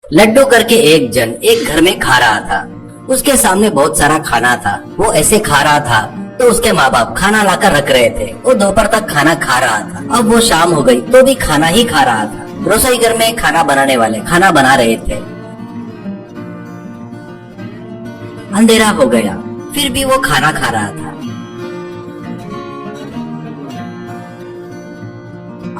लड्डू करके एक जन एक घर में खा रहा था। उसके सामने बहुत सारा खाना था। वो ऐसे खा रहा था तो उसके माँ बाप खाना लाकर रख रहे थे। वो दोपहर तक खाना खा रहा था। अब वो शाम हो गई तो भी खाना ही खा रहा था। रसोई घर में खाना बनाने वाले खाना बना रहे थे। अंधेरा हो गया फिर भी वो खाना खा रहा था।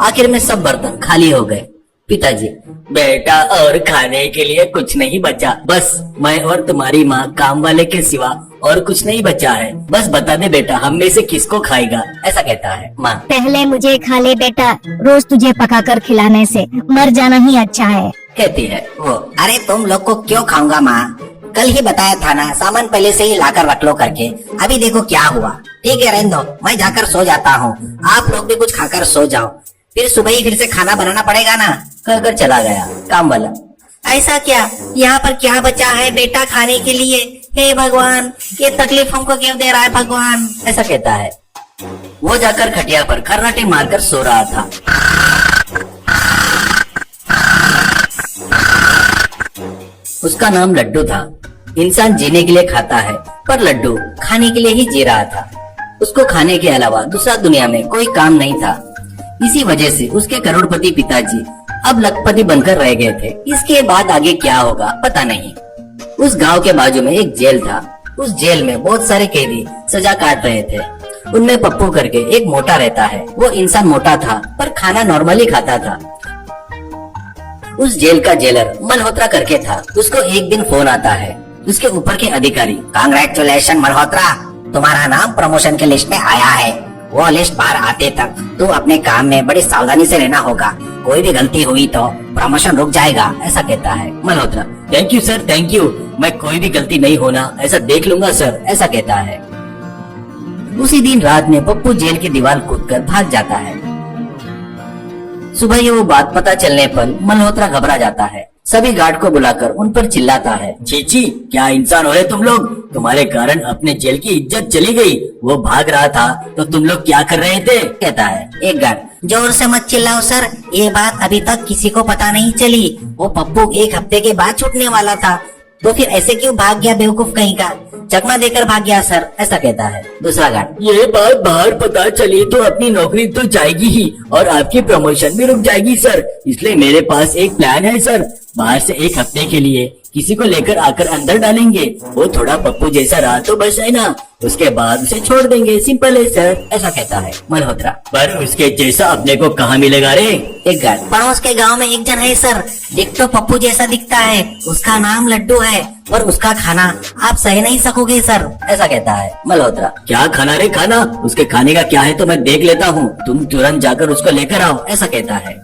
आखिर में सब बर्तन खाली हो गए। पिताजी, बेटा और खाने के लिए कुछ नहीं बचा, बस मैं और तुम्हारी माँ काम वाले के सिवा और कुछ नहीं बचा है। बस बता दे बेटा, हम में से किसको खाएगा? ऐसा कहता है माँ। पहले मुझे खा ले बेटा, रोज तुझे पकाकर खिलाने से मर जाना ही अच्छा है, कहती है वो। अरे तुम लोग को क्यों खाऊंगा माँ, कल ही बताया था ना, सामान पहले से ही लाकर रख लो करके। अभी देखो क्या हुआ। ठीक है रहने दो, मैं जाकर सो जाता हूँ, आप लोग भी कुछ खाकर सो जाओ, फिर सुबह ही फिर से खाना बनाना पड़ेगा ना, कहकर चला गया काम वाला। ऐसा क्या, यहाँ पर क्या बचा है बेटा खाने के लिए? हे भगवान, ये तकलीफ हमको क्यों दे रहा है भगवान? ऐसा कहता है। वो जाकर खटिया पर खर्राटे मारकर सो रहा था। उसका नाम लड्डू था। इंसान जीने के लिए खाता है, पर लड्डू खाने के लिए ही जी रहा था। उसको खाने के अलावा दूसरा दुनिया में कोई काम नहीं था। इसी वजह से उसके करोड़पति पिताजी अब लखपति बनकर रह गए थे। इसके बाद आगे क्या होगा पता नहीं। उस गांव के बाजू में एक जेल था। उस जेल में बहुत सारे कैदी सजा काट रहे थे। उनमें पप्पू करके एक मोटा रहता है। वो इंसान मोटा था पर खाना नॉर्मली खाता था। उस जेल का जेलर मल्होत्रा करके था। उसको एक दिन फोन आता है। उसके ऊपर के अधिकारी, कांग्रेचुलेशन मल्होत्रा, तुम्हारा नाम प्रमोशन के लिस्ट में आया है। वो लिस्ट बाहर आते तक तू अपने काम में बड़ी सावधानी से रहना होगा, कोई भी गलती हुई तो प्रमोशन रुक जाएगा। ऐसा कहता है Malhotra. Thank you sir, thank you, मैं कोई भी गलती नहीं होना ऐसा देख लूंगा सर। ऐसा कहता है। उसी दिन रात में पप्पू जेल की दीवार कूदकर भाग जाता है। सुबह ये वो बात पता चलने पर मल्होत्रा घबरा जाता है। सभी गार्ड को बुलाकर उन पर चिल्लाता है, चीची क्या इंसान हो तुम लोग, तुम्हारे कारण अपने जेल की इज्जत चली गई। वो भाग रहा था तो तुम लोग क्या कर रहे थे? कहता है एक गार्ड। जोर से मत चिल्लाओ सर, ये बात अभी तक किसी को पता नहीं चली। वो पप्पू एक हफ्ते के बाद छूटने वाला था, तो फिर ऐसे क्यों भाग गया बेवकूफ कहीं का? चकमा देकर भाग गया सर। ऐसा कहता है दूसरा गार्ड। ये बात बाहर पता चली तो अपनी नौकरी तो जाएगी ही और आपकी प्रमोशन भी रुक जाएगी सर। इसलिए मेरे पास एक प्लान है सर। बाहर से एक हफ्ते के लिए किसी को लेकर आकर अंदर डालेंगे। वो थोड़ा पप्पू जैसा रहा तो बस है ना, उसके बाद उसे छोड़ देंगे, सिंपल है सर। ऐसा कहता है मल्होत्रा। पर उसके जैसा अपने को कहाँ मिलेगा रे? एक गार्ड। पड़ोस के गांव में एक जन है सर, एक तो पप्पू जैसा दिखता है, उसका नाम लड्डू है, पर उसका खाना आप सह नहीं सकोगे सर। ऐसा कहता है मल्होत्रा। क्या खाना रे खाना? उसके खाने का क्या है तो मैं देख लेता हूँ, तुम तुरंत जाकर उसको लेकर आओ। ऐसा कहता है।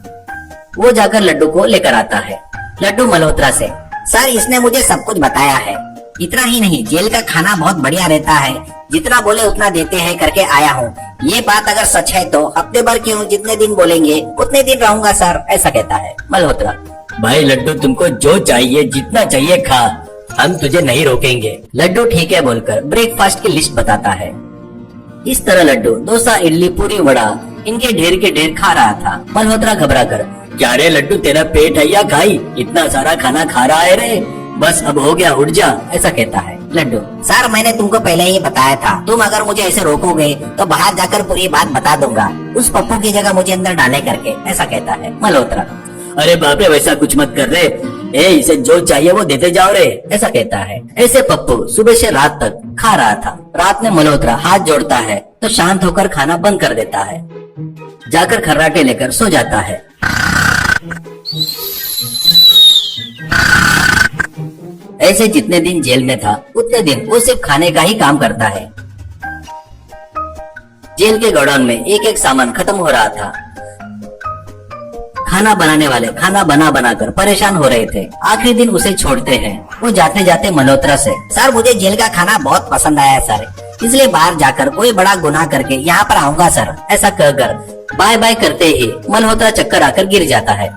वो जाकर लड्डू को लेकर आता है। लड्डू मल्होत्रा से, सर इसने मुझे सब कुछ बताया है। इतना ही नहीं, जेल का खाना बहुत बढ़िया रहता है, जितना बोले उतना देते हैं करके आया हूँ। ये बात अगर सच है तो हफ्ते भर क्यों, जितने दिन बोलेंगे उतने दिन रहूंगा सर। ऐसा कहता है मल्होत्रा। भाई लड्डू, तुमको जो चाहिए जितना चाहिए खा, हम तुझे नहीं रोकेंगे। लड्डू ठीक है बोलकर ब्रेकफास्ट की लिस्ट बताता है। इस तरह लड्डू डोसा, इडली, पूरी, वड़ा इनके ढेर के ढेर खा रहा था। मल्होत्रा घबरा कर, क्या रे लड्डू तेरा पेट है या खाई? इतना सारा खाना खा रहा है रे, बस अब हो गया, उठ जा। ऐसा कहता है लड्डू। सर मैंने तुमको पहले ही बताया था, तुम अगर मुझे ऐसे रोकोगे तो बाहर जाकर पूरी बात बता दूंगा, उस पप्पू की जगह मुझे अंदर डाले करके। ऐसा कहता है मल्होत्रा। अरे बाप रे, वैसा कुछ मत कर रे, इसे जो चाहिए वो देते जाओ रे। ऐसा कहता है। ऐसे पप्पू सुबह से रात तक खा रहा था। रात में मल्होत्रा हाथ जोड़ता है तो शांत होकर खाना बंद कर देता है, जाकर खर्राटे लेकर सो जाता है। ऐसे जितने दिन जेल में था उतने दिन वो सिर्फ खाने का ही काम करता है। जेल के गोडाउन में एक एक सामान खत्म हो रहा था। खाना बनाने वाले खाना बना बनाकर परेशान हो रहे थे। आखिरी दिन उसे छोड़ते हैं। वो जाते जाते मल्होत्रा से, सर मुझे जेल का खाना बहुत पसंद आया सर, इसलिए बाहर जाकर कोई बड़ा गुनाह करके यहाँ पर आऊंगा सर। ऐसा कहकर बाय बाय करते ही मल्होत्रा चक्कर आकर गिर जाता है।